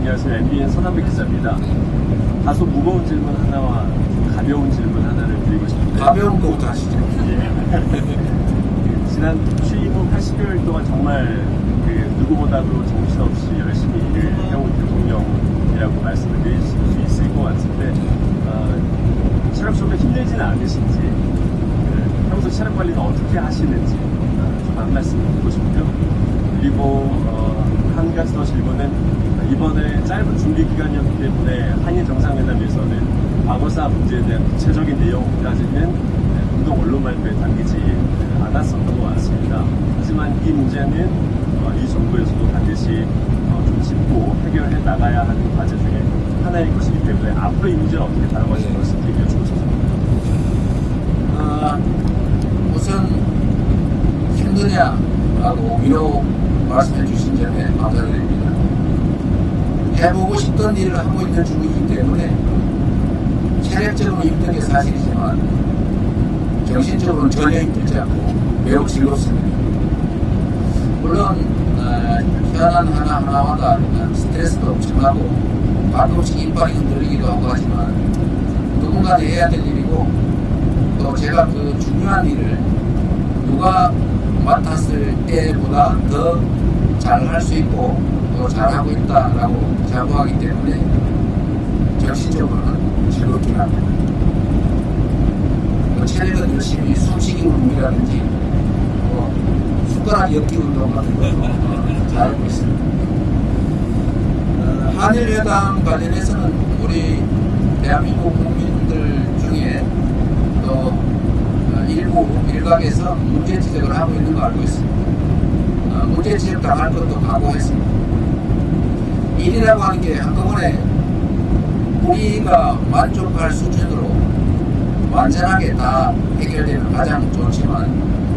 안녕하세요. MBN 손한백 기자입니다. 다소 무거운 질문 하나와 가벼운 질문 하나를 드리고 싶은데. 가벼운 거부터 하시죠. 예. 지난 취임 후 80개월 동안 정말 누구보다도 정신없이 열심히 일을 해온 대통령이라고 말씀을 드릴 수 있을 것 같은데, 체력적으로 힘들지는 않으신지, 평소 체력 관리는 어떻게 하시는지 좀 한 말씀 듣고 싶고요. 그리고 한 가지 더 질문은, 이번에 짧은 준비 기간이었기 때문에 한일 정상회담에서는 과거사 문제에 대한 구체적인 내용까지는 공동 언론 발표에 담기지 않았었던 것 같습니다. 하지만 이 문제는 이 정부에서도 반드시 좀 짚고 해결해 나가야 하는 과제 중에 하나일 것이기 때문에 앞으로 이 문제를 어떻게 다뤄가실 것인지 여쭙고 싶습니다. 우선 힘드냐라고 위로 말씀해 주신 점에 감사드립니다. 해보고 싶던 일을 하고 있는 중이기 때문에 체력적으로 힘든 게 사실이지만 정신적으로는 전혀 힘들지 않고 매우 즐겁습니다. 물론 현안 하나하나마다 스트레스도 엄청나고 가끔씩 이빨이 흔들리기도 하고 하지만 누군가 해야 될 일이고, 또 제가 그 중요한 일을 누가 맡았을 때보다 더 잘할 수 있고 또 잘하고 있다라고 자부하기 때문에 정신적으로는 즐겁긴 합니다. 체력은 열심히 숨쉬기 운동이라든지 숟가락 엮기 운동 같은 거 잘하고 있습니다. 한일회담 관련해서는 우리 대한민국 국민들 중에 또 일부 일각에서 문제 지적을 하고 있는 거 알고 있습니다. 문제 지적 당할 것도 각오했습니다. 일이라고 하는 게 한꺼번에 우리가 만족할 수준으로 완전하게 다 해결되면 가장 좋지만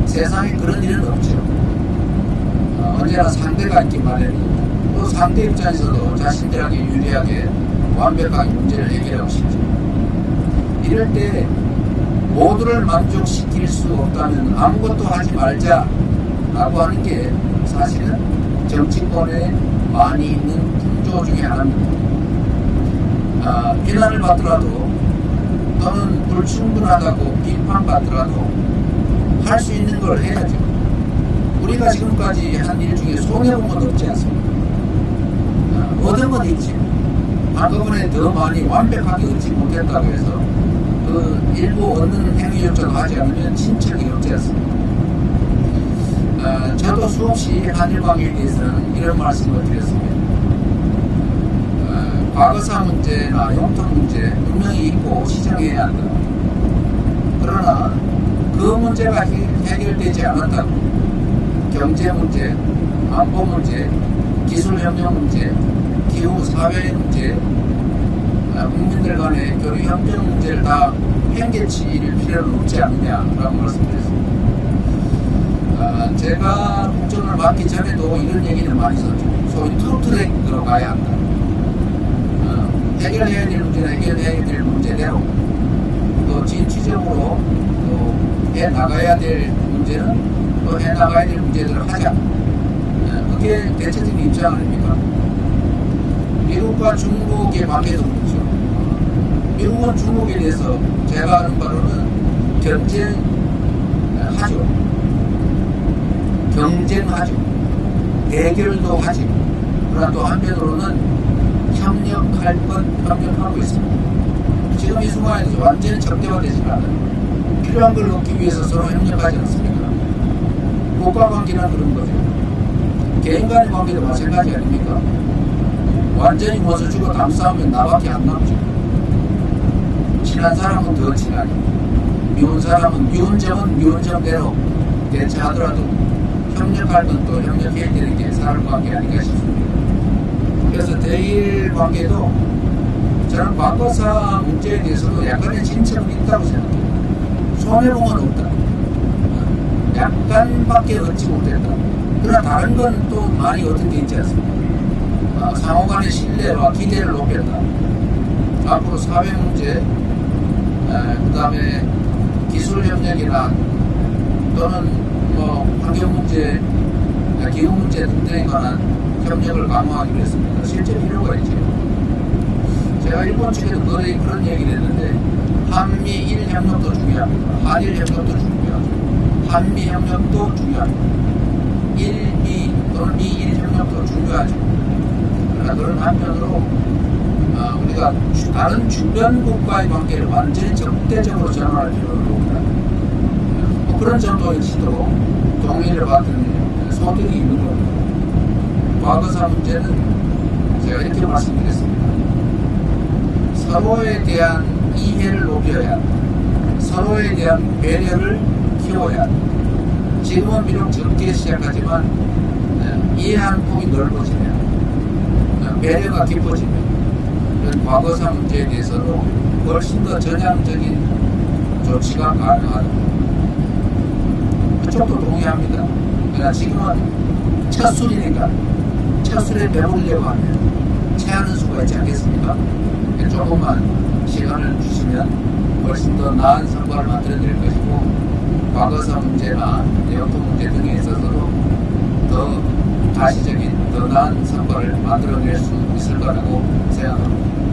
세상에 그런 일은 없죠. 언제나 상대가 있기 마련이고, 또 상대 입장에서도 자신들에게 유리하게 완벽하게 문제를 해결하고 싶죠. 이럴 때 모두를 만족시킬 수 없다면 아무것도 하지 말자라고 하는 게 사실은 정치권에 많이 있는 풍조 중에 하나입니다. 비난을 받더라도 또는 불충분하다고 비판받더라도 할 수 있는 걸 해야죠. 우리가 지금까지 한 일 중에 손해본 건 없지 않습니까? 얻은 건 있지. 한꺼번에 더 많이 완벽하게 얻지 못했다고 해서 그 일부 얻는 행위조차도 하지 않으면 진척이 없지 않습니까? 저도 수없이 한일 관계에 대해서는 이런 말씀을 드렸습니다. 과거사 문제나 용통 문제 분명히 있고 시정해야 한다. 그러나 그 문제가 해결되지 않았다고 경제 문제, 안보 문제, 기술협력 문제, 기후 사회 문제, 국민들 간의 교류 협력 문제를 다 팽개칠 필요는 없지 않느냐라고 말씀드렸습니다. 제가 국정을 맡기 전에도 이런 얘기를 많이 했었죠. 소위 투트랙으로 가야 한다. 해결해야 될 문제는 해결해야 될 문제대로, 또 진취적으로 또 해나가야 될 문제는 또 해나가야 될 문제대로 하자. 그게 대체적인 입장 아닙니까? 미국과 중국의 관계도 그렇죠. 미국은 중국에 대해서 제가 아는 바로는 경쟁하죠. 경쟁하죠. 대결도 하죠. 그러나 또 한편으로는 협력할 건 협력하고 있습니다. 지금 이 순간에서 완전히 적대화되지는 않아요. 필요한 걸 얻기 위해서 서로 협력하지 않습니까? 국가관계는 그런 거죠. 개인 간의 관계도 마찬가지 아닙니까? 완전히 모서 주고 담 싸우면 나밖에 안 남죠. 친한 사람은 더 친하게, 미운 사람은 미운 점은 미운 점대로 대처하더라도 협력할 건 또 협력해야 되는 게 사람관계 아닌가 싶습니다. 그래서 대일 관계도 저는 과거사 문제에 대해서도 약간의 진척은 있다고 생각해요. 손해본 건 없다. 약간밖에 얻지 못했다. 그러나 다른 건 또 많이 얻은 게 있지 않습니까? 상호간의 신뢰와 기대를 높였다. 앞으로 사회 문제, 그 다음에 기술 협력이나 또는 환경 문제, 기후 문제 등등에 관한 협력을 강화하기로 했습니다. 실제 필요가 있죠. 일본 측에도 그런 얘기를 했는데 한미일 협력도 중요합니다. 한일 협력도 중요하죠. 한미 협력도 중요합니다. 일미 또는 미일 협력도 중요하죠. 그러나 그런 한편으로 우리가 다른 주변 국가의 관계를 완전히 적대적으로 전환할 필요는 없다. 그런 정도일지도 동의를 받은 소득이 있는 겁니다. 과거사 문제는 제가 이렇게 말씀드렸습니다. 서로에 대한 이해를 높여야 한다. 서로에 대한 배려를 키워야 한다. 지금은 비록 적게 시작하지만 이해하는 폭이 넓어지면 배려가 깊어지면 이런 과거사 문제에 대해서도 훨씬 더 전향적인 조치가 가능하다. 그쪽도 동의합니다. 그러나 지금은 첫 술이니까 첫 술에 배우려고 하면 체하는 수가 있지 않겠습니까? 조금만 시간을 주시면 훨씬 더 나은 성과를 만들어낼 것이고 과거사 문제나 내용통 문제 등에 있어서도 더 가시적인 더 나은 성과를 만들어낼 수 있을 거라고 생각합니다.